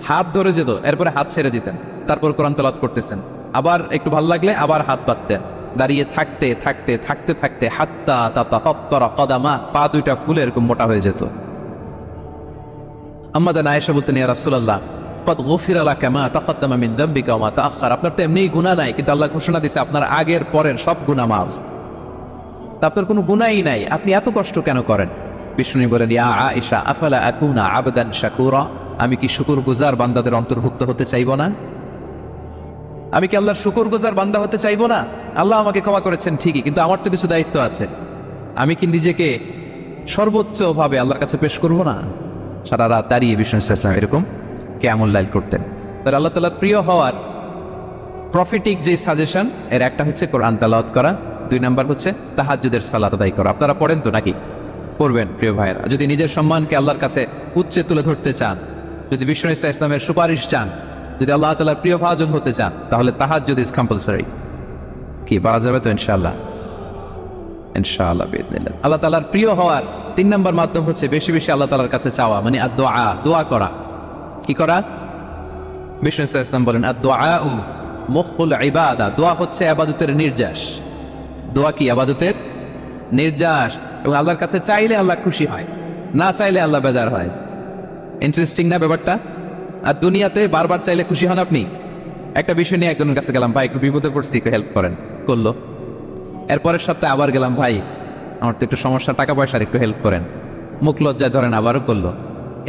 S1: হাত ধরে যেত, এরপরে হাত ছেড়ে দিতেন, তারপর কোরআন তেলাওয়াত করতেছেন। আবার একটু ভালো লাগলে আবার হাত পাততেন, দাঁড়িয়ে থাকতে থাকতে থাকতে থাকতে হাত্তা তাতাফাত্তারা কদামা, পা দুইটা ফুলে এরকম মোটা হয়ে যেত। আম্মা জান আয়েশা বলতেন, ইয়া রাসূলুল্লাহ কদ গুফিরা লাকা মা তাকাদ্দামা মিন যামবিকা ওয়া মা তাআখার, আপনার তো এমনিই গুনাহ নাই, কিন্তু আল্লাহ ঘোষণা দিয়েছে আপনার আগের পরের সব গুনাহ মাফ, তা আপনার কোনো গুনাহই নাই, আপনি এত কষ্ট কেন করেন? বিষ্ণু বলেন, ইয়া আয়েশা আফালা আকুনা আবদান শাকুরা, আমি কি শুকরগুজার বান্দাদের অন্তর্ভুক্ত হতে চাইব না? আমি কি আল্লাহর শুকরগুজার বান্দা হতে চাইব না? আল্লাহ আমাকে ক্ষমা করেছেন ঠিকই, কিন্তু আমার তো কিছু দায়িত্ব আছে। আমি কি নিজেকে সর্বোচ্চ ভাবে আল্লাহর কাছে পেশ করব না? সারা রাত দাঁড়িয়ে বিষ্ণু ইসলাম এরকম কিয়ামুল লাইল করতেন। তাহলে আল্লাহ তাআলার প্রিয় হওয়ার প্রফিটিক যে সাজেশন, এর একটা হচ্ছে কোরআন তেলাওয়াত করা, 2 নাম্বার হচ্ছে তাহাজ্জুদের সালাত আদায় করা। আপনারা পড়েন তো নাকি? পড়বেন প্রিয় ভাইয়েরা। যদি নিজের সম্মানকে আল্লাহর কাছে উচ্চে তুলে ধরতে চান, যদি বিষ্ণু ইসলামের সুপারিশ চান, যদি আল্লাহ তাআলার প্রিয় ভাজন হতে চান, তাহলে তাহাজ্জুদ ইজ কম্পালসরি। কি পারা যাবে তো ইনশাআল্লাহ? ইনশাআল্লাহ বিইذنিল্লাহ। আল্লাহ তাআলার প্রিয় হওয়ার 3 নাম্বার মাধ্যম হচ্ছে বেশি বেশি আল্লাহ তাআলার কাছে চাওয়া, মানে আদ-দুআ, দোয়া করা। কি করা? বিষ্ণু ইসলাম বলেন, আদ-দুআউ মুখুল ইবাদা, দোয়া হচ্ছে ইবাদতের নির্যাস। দোয়া কি? ইবাদতের নির্যাস। এবং আল্লাহর কাছে চাইলে আল্লাহ খুশি হয়, না চাইলে আল্লাহ বেজার হয়। ইন্টারেস্টিং না ব্যাপারটা? আর দুনিয়াতে বারবার চাইলে খুশি হন আপনি? একটা বিষয় নিয়ে একজনের কাছে গেলাম, ভাই একটু বিপদে পড়ছি, একটু হেল্প করেন, করলো। এরপরের সপ্তাহে আবার গেলাম, ভাই আমার তো একটু সমস্যা, টাকা পয়সার একটু হেল্প করেন, মুখ লজ্জায় ধরেন, আবারও করলো।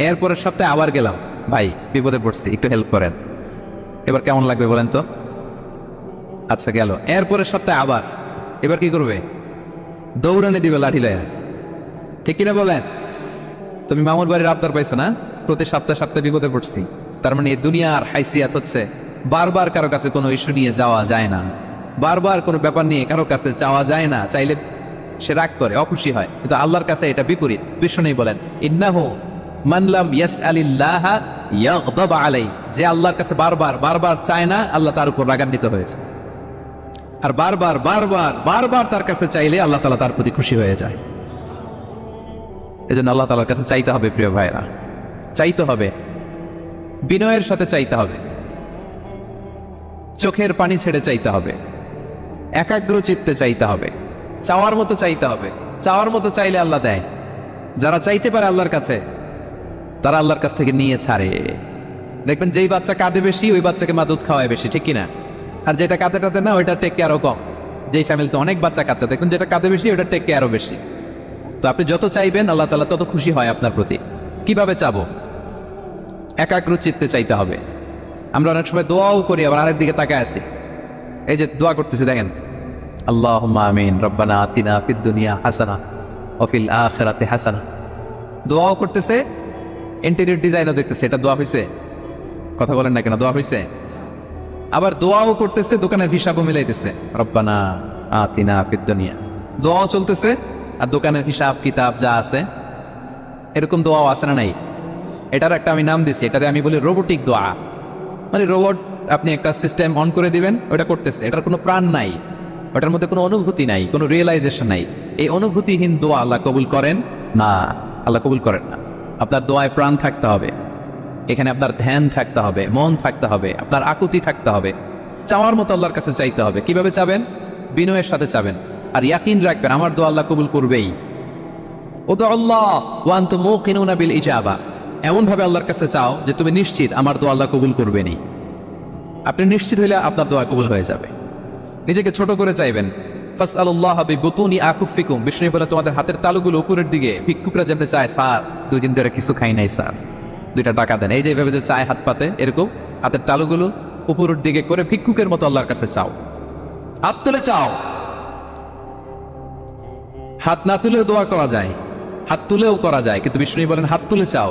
S1: এরপরের সপ্তাহে আবার গেলাম, ভাই বিপদে পড়ছি, একটু হেল্প করেন। এবার কেমন লাগবে বলেন তো? আচ্ছা গেল। এরপরের সপ্তাহে আবার, এবার কি করবে? দৌড়ানে দিবে লাঠি লয়া, ঠিক কিনা বলেন? তুমি মামুর বাড়ির আবদার পাইছো না, প্রতি সপ্তাহে সপ্তাহে বিপদে পড়ছি। তার মানে এই দুনিয়ার হাইসিয়াত হচ্ছে বারবার কারো কাছে কোনো ইস্যু নিয়ে যাওয়া যায় না, বারবার কোনো ব্যাপার নিয়ে কারো কাছে চাওয়া যায় না। চাইলে সে রাগ করে, অখুশি হয়, কিন্তু আল্লাহর কাছে এটা বিপরীত। বিষ্ণু বলেন, ইন্নাহু মান লাম ইয়াসআলিল্লাহ ইয়াগদাব আলাই, যে আল্লাহর কাছে বারবার বারবার চায় না, আল্লাহ তার উপর রাগান্বিত হয়েছে। আর বারবার বারবার বারবার তার কাছে চাইলে আল্লাহ তাআলা তার প্রতি খুশি হয়ে যায়। এজন্য আল্লাহ তাআলার কাছে চাইতে হবে প্রিয় ভাইরা, চাইতে হবে, বিনয়ের সাথে চাইতে হবে, চোখের পানি ছেড়ে চাইতে হবে, একাগ্র চিত্তে চাইতে হবে, চাওয়ার মতো চাইতে হবে। চাওয়ার মতো চাইলে আল্লাহ দেয়। যারা চাইতে পারে আল্লাহর কাছে, তারা আল্লাহর কাছ থেকে নিয়ে ছাড়ে। দেখবেন যেই বাচ্চা কাঁদে বেশি, ওই বাচ্চাকে মা দুধ খাওয়ায় বেশি, ঠিক কিনা? আর যেটা কাঁদে টাতে না, ওইটা টেক কেয়ারও কম। যেই ফ্যামিলিতে অনেক বাচ্চা কাচ্চা, দেখবেন যেটা কাঁদে বেশি, ওইটা টেক কেয়ারও বেশি। তো আপনি যত চাইবেন আল্লাহ তাআলা তত খুশি হয় আপনার প্রতি। কিভাবে চাবো? একাগ্র চিত্তে চাইতে হবে। আমরা অনেক সময় দোয়াও করি, আবার আরেক দিকে তাকায় আছি। এই যে দোয়া করতেছি, দেখেন, আল্লাহুম্মা আমিন, রব্বানা আতিনা ফিদ দুনিয়া হাসানা ওয়া ফিল আখিরাতি হাসানা। দোয়াও করতেছে, ইন্টেরিয়র ডিজাইনও দেখতেছে। এটা দোয়া হইছে? কথা বলেন না কেন? দোয়া হইছে? আবার দোয়াও করতেছে, দোকানের হিসাবও মিলাইতেছে, রব্বানা আতিনা ফিদ দুনিয়া। দোয়াও চলতেছে, আর দোকানের হিসাব কিতাব যা আছে, এরকম দোয়াও আছে না নাই? এটার একটা আমি নাম দিছি, এটারে আমি বলি রোবোটিক দোয়া। মানে রোবট, আপনি একটা সিস্টেম অন করে দিবেন, ওটা করতেছে, এটার কোনো প্রাণ নাই, ওটার মধ্যে কোনো অনুভূতি নাই, কোনো রিয়েলাইজেশন নাই। এই অনুভূতিহীন দোয়া আল্লাহ কবুল করেন না, আল্লাহ কবুল করেন না। আপনার দোয়ায় প্রাণ থাকতে হবে, এখানে আপনার ধ্যান থাকতে হবে, মন থাকতে হবে, আপনার আকুতি থাকতে হবে, চাওয়ার মতো আল্লাহর কাছে চাইতে হবে। কিভাবে চাবেন? বিনয়ের সাথে চাবেন, আর ইয়াকিন রাখবেন আমার দোয়া আল্লাহ কবুল করবেই। উদুল্লাহ ওয়া আনতুম মুকিনুনা বিল ইজাবা, এমন ভাবে আল্লাহর কাছে চাও যে তুমি নিশ্চিত আমার দোয়া আল্লাহ কবুল করবেনই। আপনি নিশ্চিত হইলে আপনার দোয়া কবুল হয়ে যাবে। নিজেকে ছোট করে চাইবেন। ফাসআলুল্লাহ বিবুতুনি আকুফিকুম, বিষ্ণু বলে তোমাদের হাতের তালুগুলো উপরের দিকে, ভিক্ষুকরা যেমন চায়, স্যার 2 দিন ধরে কিছু খাই নাই স্যার, 2টা টাকা দেন, এই যে এইভাবে যে চায় হাত পাতে, এরকম হাতের তালুগুলো উপরের দিকে করে ভিক্ষুকের মতো আল্লাহর কাছে চাও। হাত তুলে চাও। হাত না তুলেও দোয়া করা যায়, হাত তুলেও করা যায়, কিন্তু বিষ্ণু বলেন হাত তুলে চাও,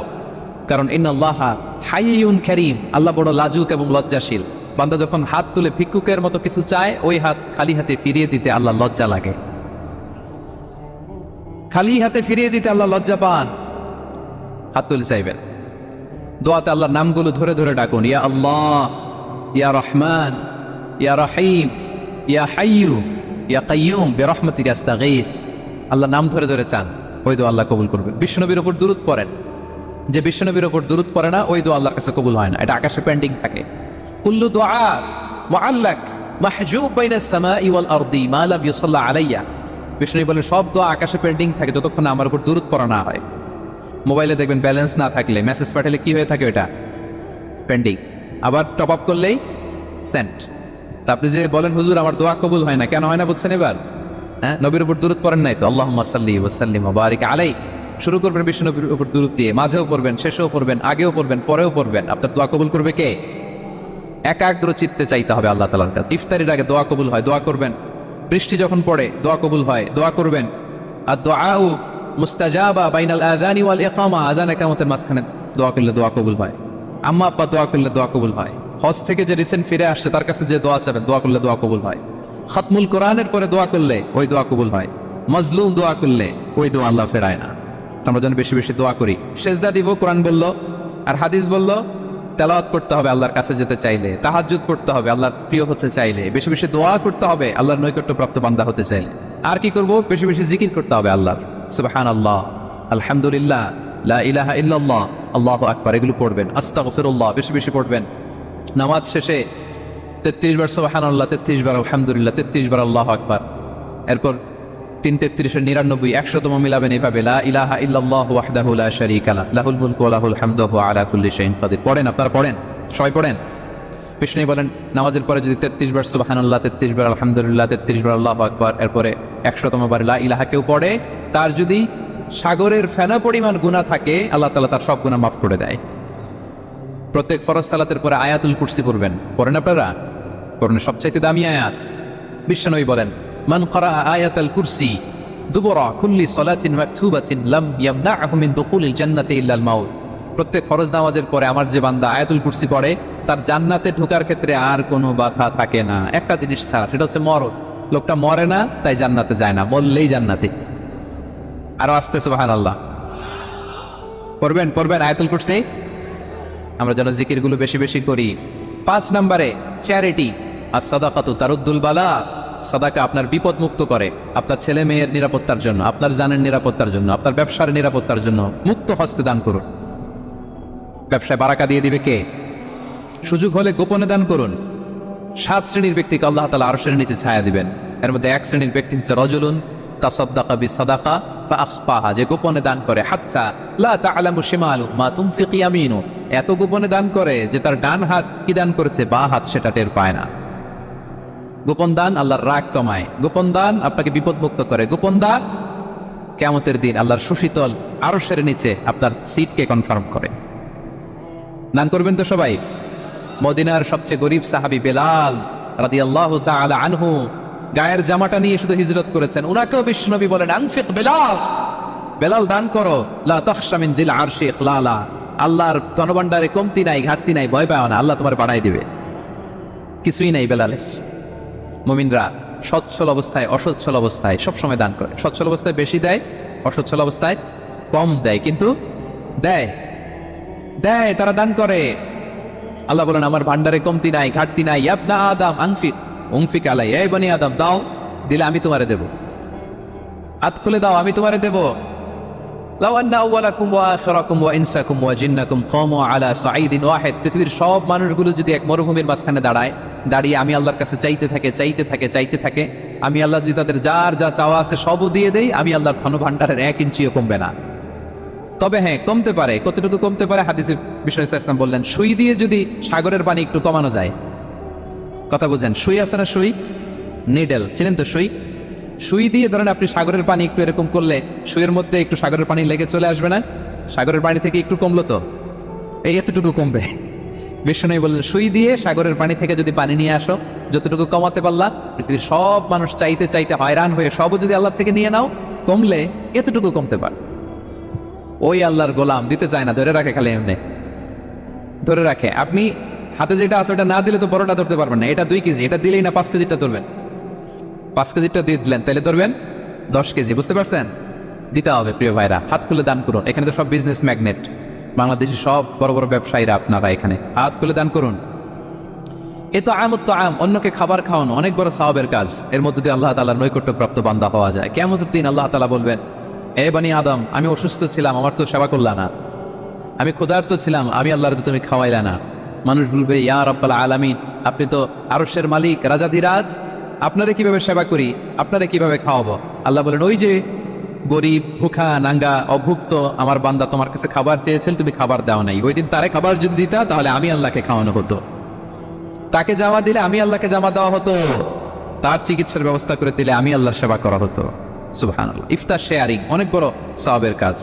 S1: কারণ ইন্নাল্লাহা হাইয়ুন কারীম, আল্লাহ বড় লাজুক এবং লজ্জাশীল। বান্দা যখন হাত তুলে ভিক্ষুকের মতো কিছু চায়, ওই হাত খালি হাতে ফিরিয়ে দিতে আল্লাহ লজ্জা লাগে, খালি হাতে ফিরিয়ে দিতে আল্লাহ লজ্জা পান। হাত তুলে চাইবেন। দোয়াতে আল্লাহর নামগুলো ধরে ধরে ডাকুন, ইয়া আল্লাহ, ইয়া রহমান, ইয়া রহিম, ইয়া হাইয়ু, ইয়া কাইয়ুম বিরহমাতিকা আস্তাগীথ। আল্লাহ নাম ধরে ধরে চান, ওই দোয়া আল্লাহ কবুল করবেন। বিশ্বনবীর উপর দুরূদ পড়েন, যে বিশ্বনবীর উপর দুরূদ পড়ে না, ওই দোয়া আল্লাহর কাছে কবুল হয় না, এটা আকাশে পেন্ডিং থাকে। কুল্লু দুআ মুআল্লাক মাহজুব বাইনাস সামাই ওয়াল আরদি মা লাম ইউসাল্লা আলাইয়া। বিষ্ণু বলেন সব দোয়া আকাশে পেন্ডিং থাকে যতক্ষণ আমার উপর দুরূদ পড়া না হয়। মোবাইলে দেখবেন ব্যালেন্স না থাকলে মেসেজ পাঠালে কি হয়ে থাকে, ওটা পেন্ডিং, আবার টপ আপ করলেই সেন্ট। তা আপনি যে বলেন হুজুর আমার দোয়া কবুল হয় না, কেন হয় না বুঝছেন এবার? হ্যাঁ, নবীর উপর দুরূদ পড়েন নাই তো। আল্লাহুম্মা সাল্লি ওয়া সাল্লিম ওয়া বারিক আলাইহি। শুরু করবেন বিষ্ণু নবীর উপর দুরূদ দিয়ে, মাঝেও পড়বেন, শেষেও পড়বেন, আগেও পড়বেন, পরেও পড়বেন। আপনার দোয়া কবুল করবে কে? একাগ্র চিত্তে চাইতে হবে আল্লাহ তাআলার কাছে। ইফতারির আগে দোয়া কবুল হয়, দোয়া করবেন। বৃষ্টি যখন পড়ে দোয়া কবুল হয়, দোয়া করবেন। আর দুআউ মুস্তাজাবা বাইনাল আযানি ওয়াল ইকামা, আযান ইকামতের মাঝখানে দোয়া করলে দোয়া কবুল হয়। আম্মা আব্বা দোয়া করলে দোয়া কবুল হয়। হজ থেকে যে রিসেন্ট ফিরে আসছে তার কাছে যে দোয়া চাবেন, দোয়া করলে দোয়া কবুল হয়। খতমুল কোরআনের পরে দোয়া করলে ওই দোয়া কবুল হয়। মজলুম দোয়া করলে ওই দোয়া আল্লাহ ফেরায় না। আমরা যেন বেশি বেশি দোয়া করি। সেজদা দিব, কোরআন বলল আর হাদিস বলল। তেলাওয়াত করতে হবে আল্লাহর কাছে যেতে চাইলে, তাহাজ্জুদ পড়তে হবে আল্লাহর প্রিয় হতে চাইলে, বেশি বেশি দোয়া করতে হবে আল্লাহর নৈকট্যপ্রাপ্ত বান্দা হতে চাইলে। আর কি করব? বেশি বেশি জিকির করতে হবে আল্লাহর। সুবহানাল্লাহ, আলহামদুলিল্লাহ, লা ইলাহা ইল্লাল্লাহ, আল্লাহু আকবার, এগুলো পড়বেন। আস্তাগফিরুল্লাহ বেশি বেশি পড়বেন। নামাজ শেষে 33 বার সুবহানাল্লাহ, 33 বার আলহামদুলিল্লাহ, 33 বার আল্লাহু আকবার। এরপর 3 33 99 100তম মিলাবেন এভাবে, লা ইলাহা ইল্লাল্লাহ ওয়াহদাহু লা শারীকা লাহু লাহুল মুলকু ওয়া লাহুল হামদু ওয়া আলা কুল্লি শাইইন কাদির। পড়েন, আপনারা পড়েন, সবাই পড়েন। বিষ্ণু বলেন নামাজের পরে যদি 33 বার সুবহানাল্লাহ, 33 বার আলহামদুলিল্লাহ, 33 বার আল্লাহু আকবার, এরপরে 100তম বার লা ইলাহা কেউ পড়ে, তার যদি সাগরের ফেনা পরিমাণ গুনাহ থাকে আল্লাহ তাআলা তার সব গুনাহ মাফ করে দেয়। প্রত্যেক ফরজ সালাতের পরে আয়াতুল কুরসি পড়বেন। পড়েন আপনারা? পড়েন, সবচাইতে দামি আয়াত। বিশ্বনবী বলেন মান ক্বারা আয়াতাল কুরসি দুবরা কুল্লি সালাতিন মাকতুবাতিন লাম ইয়ামনাহু মিন দুখুলিল জান্নাতি ইল্লাল মাউত। প্রত্যেক ফরজ নামাজের পরে আমার যে বান্দা আয়াতুল কুরসি পড়ে তার জান্নাতে ঢোকার ক্ষেত্রে আর কোনো বাধা থাকে না, একটা জিনিস ছাড়া, সেটা হচ্ছে মরণ। লোকটা মরে না তাই জান্নাতে যায় না, মরলেই জান্নাতি। আরো আসতে সুবহানাল্লাহ পড়বেন, পড়বেন আয়াতুল কুরসি। আমরা যেন জিকিরগুলো বেশি বেশি করি। 5 নম্বরে চ্যারিটি আর সাদাকাতু তারুদ্দুল বালা। সাদাকা আপনার বিপদ মুক্ত করে, আপনার ছেলে মেয়ের নিরাপত্তার জন্য, আপনার জানের নিরাপত্তার জন্য, আপনার ব্যবসার নিরাপত্তার জন্য মুক্ত হস্তে দান করুন। ব্যবসায় বারাকা দিয়ে দিবে কে? সুযোগ হলে গোপনে দান করুন। 7 শ্রেণীর ব্যক্তিকে আল্লাহ তাআলা আরশের নিচে ছায়া দিবেন। এর মধ্যে 1 শ্রেণীর ব্যক্তি হচ্ছে রজুলুন তাসাদ্দাকা বিসাদাকা ফাআখফাহা, যে গোপনে দান করে, হাত্তা লা তা'লামু শিমালু মা তুনফিকু ইয়ামিনু, এত গোপনে দান করে যে তার ডান হাত কি দান করেছে বাঁ হাত সেটা টের পায় না। গোপন দান আল্লাহর রাগ কমায়, গোপন দান আপনাকে বিপদ মুক্ত করে, গোপন দান কিয়ামতের দিন আল্লাহর সুশীতল আরশের নিচে আপনার সিটকে কনফার্ম করে। দান করবেন তো সবাই। মদিনার সবচেয়ে গরিব সাহাবী বেলাল রাদিয়াল্লাহু তাআলা আনহু গায়ের জামাটা নিয়ে শুধু হিজরত করেছেন, উনাকেও বিশ্বনবী বলেন আনফিক বেলাল, বেলাল দান করো, লা তাখশা মিন যিল আরশি ইখলালা, আল্লাহর ধনভাণ্ডারে কমতি নাই, ঘাটতি নাই, ভয় পাও না, আল্লাহ তোমার বাড়াই দিবে। কিছুই নাই বেলালের। মুমিনরা সচ্ছল অবস্থায় অসচ্ছল অবস্থায় সবসময় দান করে। সচ্ছল অবস্থায় বেশি দেয়, অসচ্ছল অবস্থায় কম দেয়, কিন্তু দেয় দেয়, তারা দান করে। আল্লাহ বলেন আমার ভান্ডারে কমতি নাই, ঘাটতি নাই। ইবনা আদম আনফিক উনফিক আলাই, এই বনি আদম দাও, দিলে আমি তোমারে দেব। হাত খুলে দাও, আমি তোমারে দেব। লাউ আন্না আউওয়ালাকুম ওয়া আখিরাকুম ওয়া ইনসাকুম ওয়া জিন্নাকুম কামু আলা সাঈদিন ওয়াহিদ, পৃথিবীর সব মানুষগুলো যদি এক মরুভূমির মাঝখানে দাঁড়িয়ে আমি আল্লাহর কাছে চাইতে থাকে, আমি আল্লাহ যদি তাদের যার যা চাওয়া আছে সবও দিয়ে দেই, আমি আল্লাহর ধনভাণ্ডারের 1 ইঞ্চিও কমবে না। তবে হ্যাঁ, কমতে পারে। কতটুকু কমতে পারে? হাদিসে বিষ্ণু ইসলাম বললেন সুই দিয়ে যদি সাগরের পানি একটু কমানো যায়। কথা বুঝেন? সুই আছে না, সুই, নিডেল, চিনেন তো সুই? সুই দিয়ে ধরেন আপনি সাগরের পানি একটু এরকম করলে সুইয়ের মধ্যে একটু সাগরের পানি লেগে চলে আসবে না? সাগরের পানি থেকে একটু কমলো তো, এই এতটুকু কমবে। বিষ্ণু বললেন সুই দিয়ে সাগরের পানি থেকে যদি পানি নিয়ে আসো, যতটুকু কমাতে পারলা, পৃথিবীর সব মানুষ চাইতে চাইতে হয়রান হয়ে সবও যদি আল্লাহ থেকে নিয়ে নাও, কমলে এতটুকু কমতে পারে। ওই আল্লাহর গোলাম দিতে চায় না, ধরে রাখে, খালি এমনি ধরে রাখে। আপনি হাতে যেটা আছে ওটা না দিলে তো বড়টা ধরতে পারবেন না। এটা 2 কেজি, এটা দিলেই না 5 কেজিটা ধরবেন। 5 কেজিটা দিয়ে দিলেন, তাহলে ধরবেন 10 কেজি। বুঝতে পারছেন? দিতে হবে প্রিয় ভাইরা, হাত খুলে দান করুন। এখানে তো সব বিজনেস ম্যাগনেট, বাংলাদেশের সব বড় বড় ব্যবসায়ীরা আপনারা এখানে, হাত খুলে দান করুন। এ তো আমত তো আম, অন্যকে খাবার খাওয়ানো অনেক বড় সওয়াবের কাজ। এর মধ্যে দিয়ে আল্লাহ তাআলার নৈকট্যপ্রাপ্ত বান্দা হওয়া যায়। কিয়ামতের দিন আল্লাহ তাআলা বলবেন, এ বনি আদম, আমি অসুস্থ ছিলাম, আমার তো সেবা করলা না। আমি ক্ষুধার্ত ছিলাম, আমি আল্লাহর তো তুমি খাওয়াইলা না। মানুষ বলবে, ইয়া রাব্বাল আলামিন, আপনি তো আরশের মালিক, রাজাধিরাজ, আপনারে কিভাবে সেবা করি, আপনারে কিভাবে খাওয়াবো? আল্লাহ বলেন, ওই যে গরিব, ভুখা, নাঙ্গা, অভুক্ত আমার বান্দা তোমার কাছে খাবার চেয়েছিল, তুমি খাবার দাও নাই। ওই দিন তারে খাবার যদি দিতা তাহলে আমি আল্লাহকে খাওয়ানো হতো, তাকে জামা দিলে আমি আল্লাহকে জামা দেওয়া হতো, তার চিকিৎসার ব্যবস্থা করে দিলে আমি আল্লাহর সেবা করা হতো। সুবহানাল্লাহ। ইফতার শেয়ারিং অনেক বড় সওয়াবের কাজ,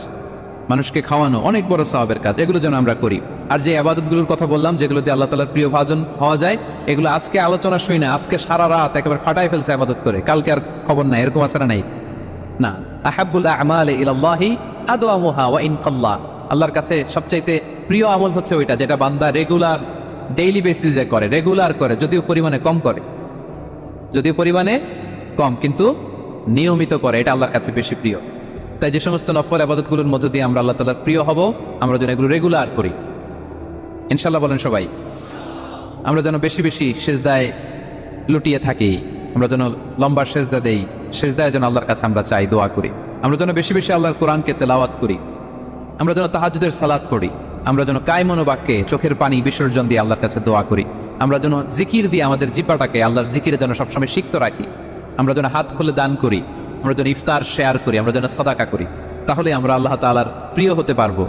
S1: মানুষকে খাওয়ানো অনেক বড় সওয়াবের কাজ, এগুলো যেন আমরা করি। আর যে আবাদতগুলোর কথা বললাম, যেগুলো দিয়ে আল্লাহ তাআলার প্রিয় ভাজন হওয়া যায়, এগুলো আজকে আলোচনা শুই না, আজকে সারা রাত একেবারে ফাটাই ফেলছে আবাদত করে, কালকে আর খবর নাই, এরকম আছে না? নাই না। আহাব্বুল আমালি ইলাল্লাহি আদওয়ামুহা ওয়া ইন কাল্লা। আল্লাহর কাছে সবচাইতে প্রিয় আমল হচ্ছে ওইটা যেটা বান্দা রেগুলার, ডেইলি বেসিসে করে, রেগুলার করে, যদিও পরিমাণে কম করে, যদিও পরিমাণে কম, কিন্তু নিয়মিত করে, এটা আল্লাহর কাছে বেশি প্রিয়। তাই যে সমস্ত নফল আবাদতগুলোর মধ্য দিয়ে আমরা আল্লাহ তাআলার প্রিয় হব, আমরা যেন এগুলো রেগুলার করি, ইনশাল্লাহ বলেন সবাই। আমরা যেন বেশি বেশি সেজদায় লুটিয়ে থাকি, আমরা যেন লম্বা সেজদা দেই, সেজদায় যেন আল্লাহর কাছে আমরা চাই, দোয়া করি। আমরা যেন বেশি বেশি আল্লাহর কোরআনকে তেলাওয়াত করি, আমরা যেন তাহাজ্জুদের সালাত পড়ি, আমরা যেন কায়মনো বাক্যে চোখের পানি বিসর্জন দিয়ে আল্লাহর কাছে দোয়া করি, আমরা যেন জিকির দিয়ে আমাদের জিহ্বাটাকে আল্লাহর জিকিরে যেন সবসময় সিক্ত রাখি, আমরা যেন হাত খুলে দান করি, আমরা যেন ইফতার শেয়ার করি, আমরা যেন সাদাকা করি। তাহলে আমরা আল্লাহ তাআলার প্রিয় হতে পারবো।